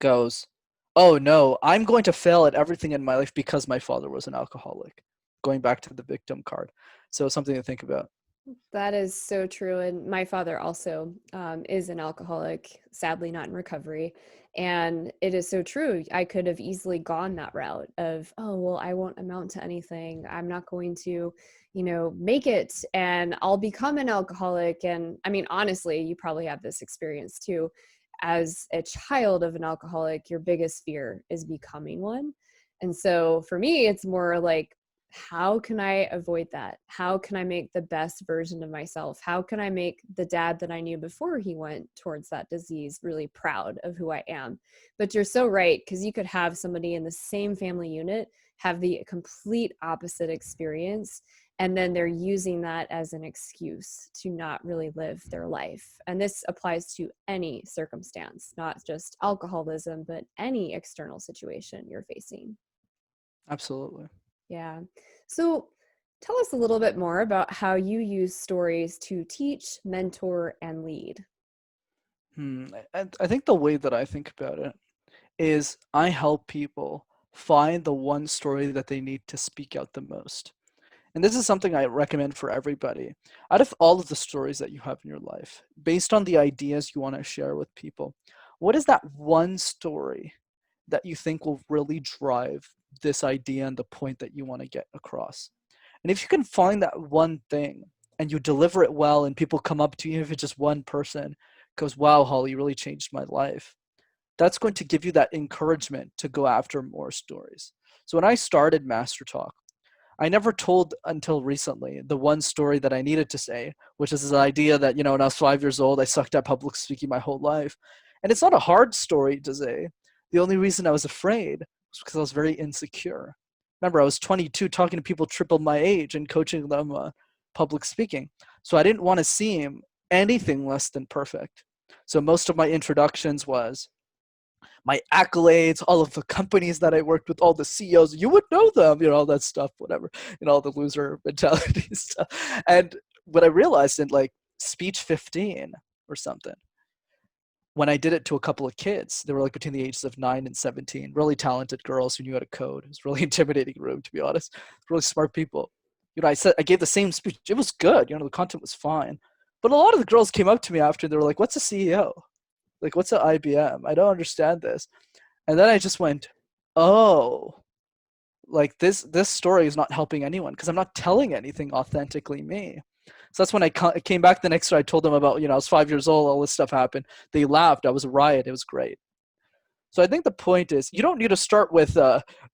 goes, oh no, I'm going to fail at everything in my life because my father was an alcoholic. Going back to the victim card. So something to think about. That is so true. And my father also is an alcoholic, sadly not in recovery. And it is so true. I could have easily gone that route of, oh, well, I won't amount to anything. I'm not going to, make it, and I'll become an alcoholic. And I mean, honestly, you probably have this experience too. As a child of an alcoholic, your biggest fear is becoming one. And so for me, it's more like, how can I avoid that? How can I make the best version of myself? How can I make the dad that I knew before he went towards that disease really proud of who I am? But you're so right, because you could have somebody in the same family unit have the complete opposite experience, and then they're using that as an excuse to not really live their life. And this applies to any circumstance, not just alcoholism, but any external situation you're facing. Absolutely. Yeah. So tell us a little bit more about how you use stories to teach, mentor, and lead. I think the way that I think about it is I help people find the one story that they need to speak out the most. And this is something I recommend for everybody. Out of all of the stories that you have in your life, based on the ideas you want to share with people, what is that one story that you think will really drive this idea and the point that you want to get across? And if you can find that one thing and you deliver it well, and people come up to you, if it's just one person goes, wow, Holly, you really changed my life, that's going to give you that encouragement to go after more stories. So when I started MasterTalk, I never told until recently the one story that I needed to say, which is this idea that, when I was 5 years old, I sucked at public speaking my whole life. And it's not a hard story to say. The only reason I was afraid was because I was very insecure. Remember, I was 22 talking to people triple my age and coaching them public speaking. So I didn't want to seem anything less than perfect. So most of my introductions was my accolades, all of the companies that I worked with, all the CEOs, you would know them, all that stuff, whatever, all the loser mentality stuff. And what I realized in like speech 15 or something, when I did it to a couple of kids, they were like between the ages of 9 and 17, really talented girls who knew how to code. It was a really intimidating room, to be honest. Really smart people. I gave the same speech. It was good. The content was fine. But a lot of the girls came up to me after and they were like, what's a CEO? Like, what's an IBM? I don't understand this. And then I just went, oh, like this story is not helping anyone because I'm not telling anything authentically me. So that's when I came back the next year. I told them about, I was 5 years old, all this stuff happened. They laughed. I was a riot. It was great. So I think the point is you don't need to start with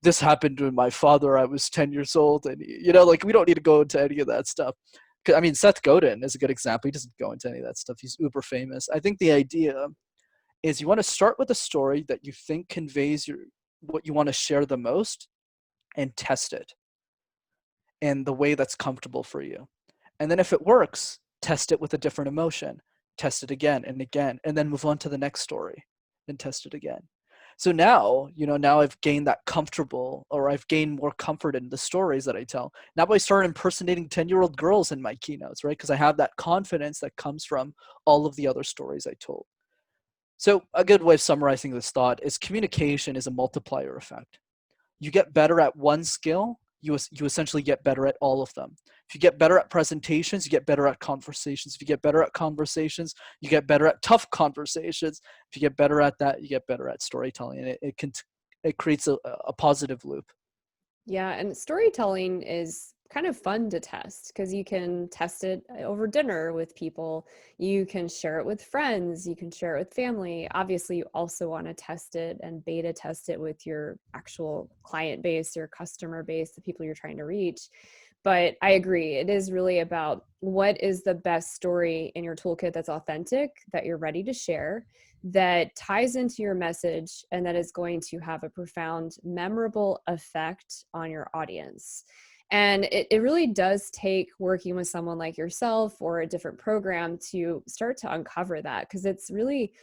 this happened to my father. I was 10 years old. And, like we don't need to go into any of that stuff. I mean, Seth Godin is a good example. He doesn't go into any of that stuff. He's uber famous. I think the idea is you want to start with a story that you think conveys what you want to share the most and test it in the way that's comfortable for you. And then if it works, test it with a different emotion, test it again and again, and then move on to the next story and test it again. So now, now I've gained that comfortable, or I've gained more comfort in the stories that I tell. Now I start impersonating 10-year-old girls in my keynotes, right? Because I have that confidence that comes from all of the other stories I told. So a good way of summarizing this thought is communication is a multiplier effect. You get better at one skill, you essentially get better at all of them. If you get better at presentations, you get better at conversations. If you get better at conversations, you get better at tough conversations. If you get better at that, you get better at storytelling, and it creates a positive loop. Yeah, and storytelling is kind of fun to test because you can test it over dinner with people. You can share it with friends. You can share it with family. Obviously, you also want to test it and beta test it with your actual client base, your customer base, the people you're trying to reach. But I agree, it is really about what is the best story in your toolkit that's authentic, that you're ready to share, that ties into your message, and that is going to have a profound, memorable effect on your audience. And it really does take working with someone like yourself or a different program to start to uncover that, because it's really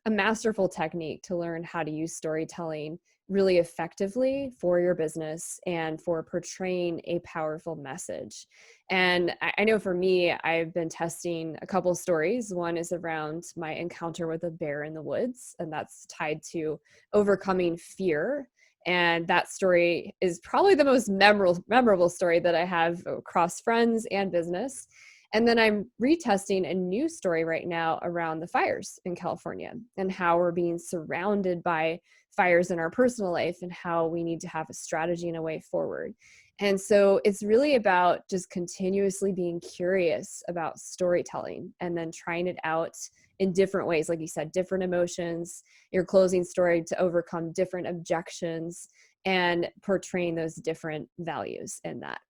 a masterful technique to learn how to use storytelling really effectively for your business and for portraying a powerful message. And I know for me, I've been testing a couple stories. One is around my encounter with a bear in the woods, and that's tied to overcoming fear. And that story is probably the most memorable story that I have across friends and business. And then I'm retesting a new story right now around the fires in California and how we're being surrounded by fires in our personal life and how we need to have a strategy and a way forward. And so it's really about just continuously being curious about storytelling and then trying it out in different ways. Like you said, different emotions, your closing story to overcome different objections and portraying those different values in that.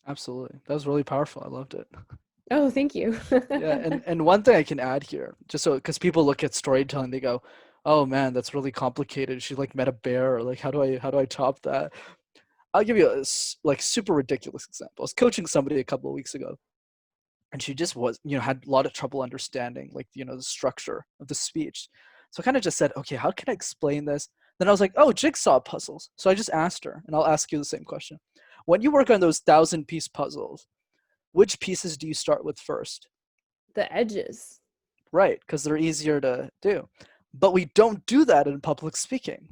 Absolutely. That was really powerful. I loved it. Oh, thank you. Yeah, and one thing I can add here, just so because people look at storytelling, they go, "Oh man, that's really complicated. She like met a bear, or like how do I top that?" I'll give you a like super ridiculous example. I was coaching somebody a couple of weeks ago, and she just was, had a lot of trouble understanding like the structure of the speech. So I kind of just said, "Okay, how can I explain this?" Then I was like, "Oh, jigsaw puzzles." So I just asked her, and I'll ask you the same question. When you work on those 1,000-piece puzzles, which pieces do you start with first? The edges. Right, because they're easier to do. But we don't do that in public speaking.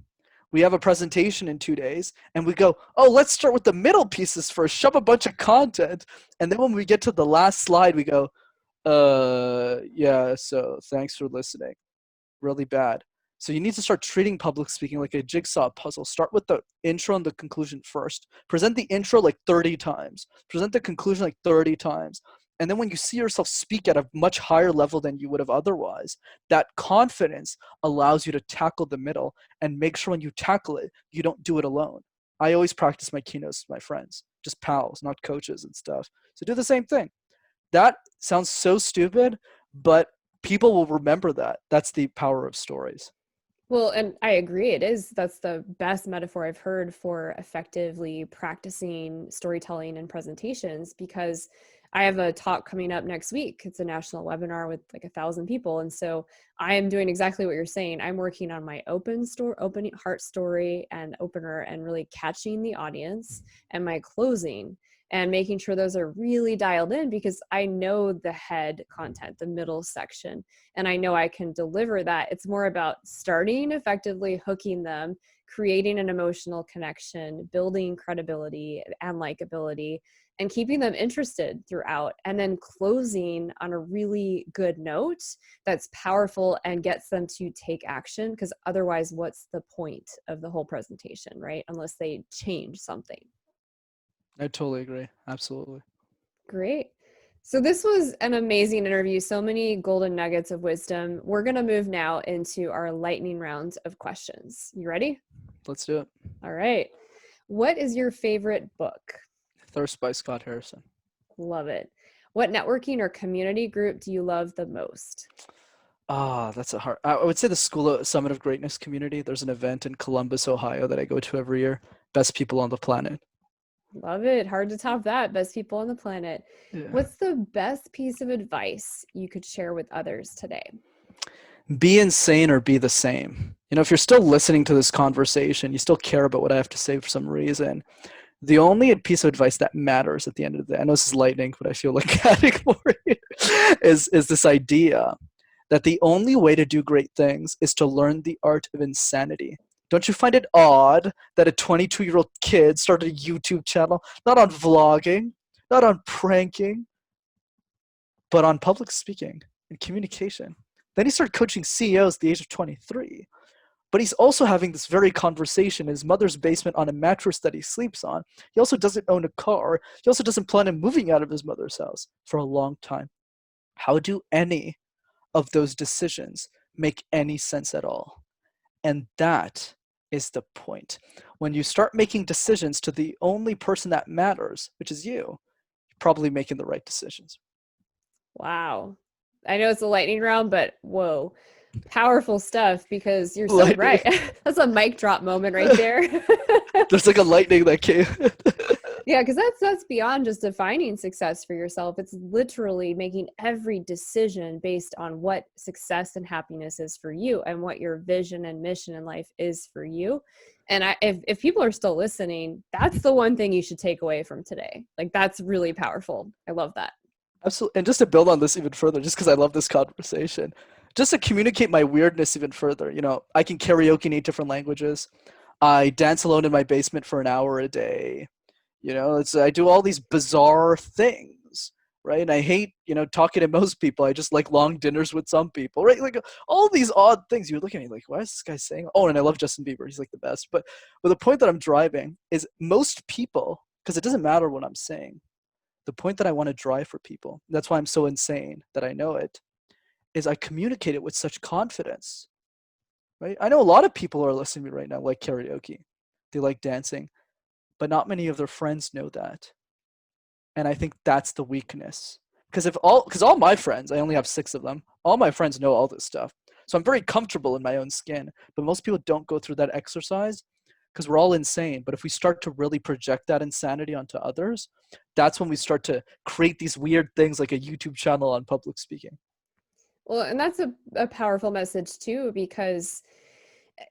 We have a presentation in 2 days and we go, oh, let's start with the middle pieces first, shove a bunch of content. And then when we get to the last slide, we go, yeah, so thanks for listening. Really bad. So you need to start treating public speaking like a jigsaw puzzle. Start with the intro and the conclusion first. Present the intro like 30 times. Present the conclusion like 30 times. And then when you see yourself speak at a much higher level than you would have otherwise, that confidence allows you to tackle the middle and make sure when you tackle it, you don't do it alone. I always practice my keynotes with my friends, just pals, not coaches and stuff. So do the same thing. That sounds so stupid, but people will remember that. That's the power of stories. Well, and I agree, it is. That's the best metaphor I've heard for effectively practicing storytelling and presentations, because I have a talk coming up next week. It's a national webinar with like 1,000 people. And so I am doing exactly what you're saying. I'm working on my open heart story and opener and really catching the audience, and my closing and making sure those are really dialed in, because I know the head content, the middle section, and I know I can deliver that. It's more about starting effectively, hooking them, creating an emotional connection, building credibility and likability, and keeping them interested throughout, and then closing on a really good note that's powerful and gets them to take action, because otherwise, what's the point of the whole presentation, right? Unless they change something. I totally agree. Absolutely. Great. So this was an amazing interview. So many golden nuggets of wisdom. We're going to move now into our lightning round of questions. You ready? Let's do it. All right. What is your favorite book? Thirst by Scott Harrison. Love it. What networking or community group do you love the most? That's a hard. I would say the School of Summit of Greatness community. There's an event in Columbus, Ohio that I go to every year. Best people on the planet. Love it. Hard to top that. Best people on the planet. Yeah. What's the best piece of advice you could share with others today? Be insane or be the same. If you're still listening to this conversation, you still care about what I have to say for some reason. The only piece of advice that matters at the end of the day, I know this is lightning, but I feel like adding more is this idea that the only way to do great things is to learn the art of insanity. Don't you find it odd that a 22-year-old kid started a YouTube channel, not on vlogging, not on pranking, but on public speaking and communication? Then he started coaching CEOs at the age of 23. But he's also having this very conversation in his mother's basement on a mattress that he sleeps on. He also doesn't own a car. He also doesn't plan on moving out of his mother's house for a long time. How do any of those decisions make any sense at all? And that is the point. When you start making decisions to the only person that matters, which is you, you're probably making the right decisions. Wow. I know it's a lightning round, but whoa, powerful stuff, because you're so Lightning. right. That's a mic drop moment right there. There's like a lightning that came. Yeah, because that's beyond just defining success for yourself. It's literally making every decision based on what success and happiness is for you and what your vision and mission in life is for you. And if people are still listening, that's the one thing you should take away from today. Like, that's really powerful. I love that. Absolutely. And just to build on this even further, just because I love this conversation, just to communicate my weirdness even further, I can karaoke in 8 different languages. I dance alone in my basement for an hour a day. I do all these bizarre things, right? And I hate, talking to most people. I just like long dinners with some people, right? Like all these odd things. You look at me like, why is this guy saying? Oh, and I love Justin Bieber. He's like the best. But the point that I'm driving is most people, because it doesn't matter what I'm saying. The point that I want to drive for people, that's why I'm so insane that I know it, is I communicate it with such confidence, right? I know a lot of people are listening to me right now like karaoke. They like dancing, but not many of their friends know that. And I think that's the weakness. Because all my friends, I only have 6 of them, all my friends know all this stuff. So I'm very comfortable in my own skin. But most people don't go through that exercise because we're all insane. But if we start to really project that insanity onto others, that's when we start to create these weird things like a YouTube channel on public speaking. Well, and that's a powerful message too, because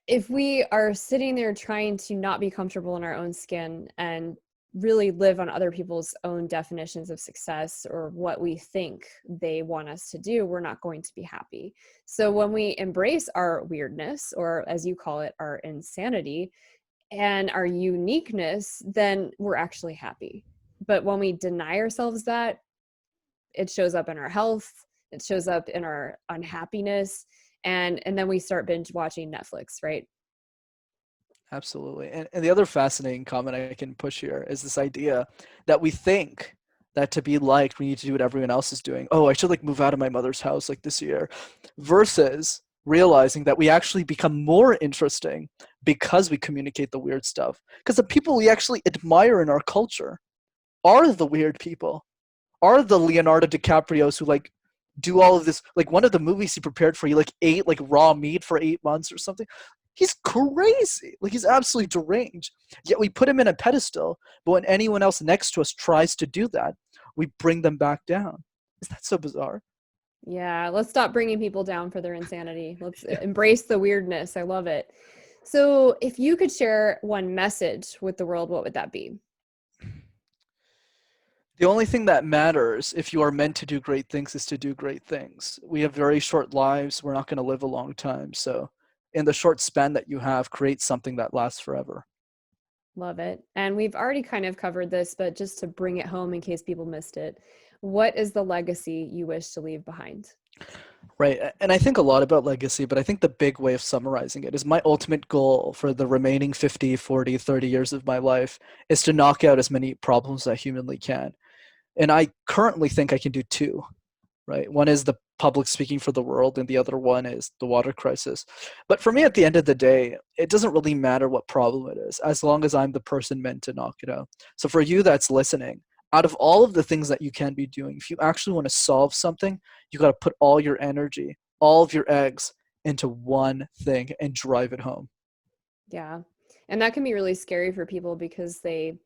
if we are sitting there trying to not be comfortable in our own skin and really live on other people's own definitions of success or what we think they want us to do, we're not going to be happy. So when we embrace our weirdness, or as you call it, our insanity and our uniqueness, then we're actually happy. But when we deny ourselves that, it shows up in our health, it shows up in our unhappiness, and then we start binge watching Netflix, right? Absolutely. And the other fascinating comment I can push here is this idea that we think that to be liked, we need to do what everyone else is doing. Oh, I should like move out of my mother's house like this year, versus realizing that we actually become more interesting because we communicate the weird stuff. Because the people we actually admire in our culture are the weird people, are the Leonardo DiCaprios who like do all of this. Like one of the movies he prepared for, he like ate like raw meat for 8 months or something. He's crazy. Like he's absolutely deranged. Yet we put him in a pedestal, but when anyone else next to us tries to do that, we bring them back down. Isn't that so bizarre? Yeah, let's stop bringing people down for their insanity. Let's Yeah. embrace the weirdness. I love it. So, if you could share one message with the world, what would that be? The only thing that matters if you are meant to do great things is to do great things. We have very short lives. We're not going to live a long time. So, in the short span that you have, create something that lasts forever. Love it. And we've already kind of covered this, but just to bring it home in case people missed it, what is the legacy you wish to leave behind? Right. And I think a lot about legacy, but I think the big way of summarizing it is my ultimate goal for the remaining 50, 40, 30 years of my life is to knock out as many problems as I humanly can. And I currently think I can do 2, right? One is the public speaking for the world, and the other one is the water crisis. But for me, at the end of the day, it doesn't really matter what problem it is, as long as I'm the person meant to knock it out. So for you that's listening, out of all of the things that you can be doing, if you actually want to solve something, you got to put all your energy, all of your eggs into one thing and drive it home. Yeah. And that can be really scary for people because they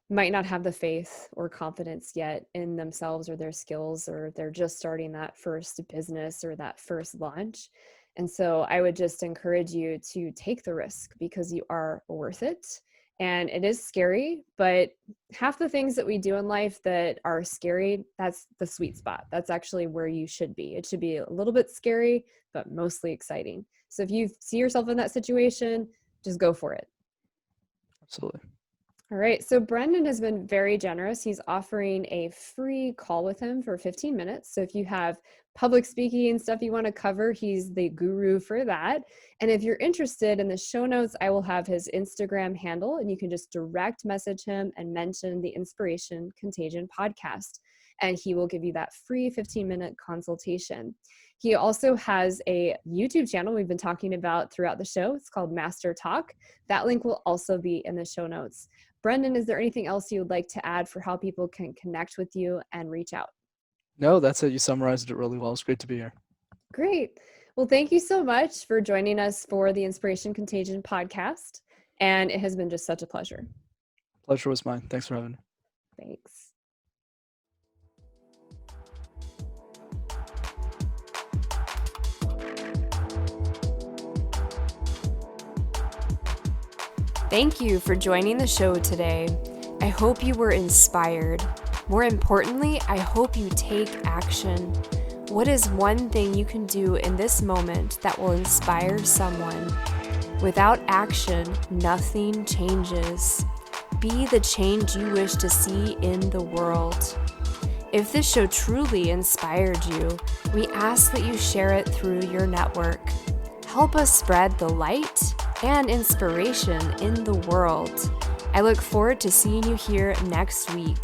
might not have the faith or confidence yet in themselves or their skills, or they're just starting that first business or that first launch. And so I would just encourage you to take the risk because you are worth it. And it is scary, but half the things that we do in life that are scary, that's the sweet spot. That's actually where you should be. It should be a little bit scary, but mostly exciting. So if you see yourself in that situation, just go for it. Absolutely. All right. So Brenden has been very generous. He's offering a free call with him for 15 minutes. So if you have public speaking and stuff you want to cover, he's the guru for that. And if you're interested, in the show notes, I will have his Instagram handle, and you can just direct message him and mention the Inspiration Contagion podcast. And he will give you that free 15-minute consultation. He also has a YouTube channel we've been talking about throughout the show. It's called MasterTalk. That link will also be in the show notes. Brenden, is there anything else you would like to add for how people can connect with you and reach out? No, that's it. You summarized it really well. It's great to be here. Great. Well, thank you so much for joining us for the Inspiration Contagion podcast. And it has been just such a pleasure. Pleasure was mine. Thanks for having me. Thanks. Thank you for joining the show today. I hope you were inspired. More importantly, I hope you take action. What is one thing you can do in this moment that will inspire someone? Without action, nothing changes. Be the change you wish to see in the world. If this show truly inspired you, we ask that you share it through your network. Help us spread the light and inspiration in the world. I look forward to seeing you here next week.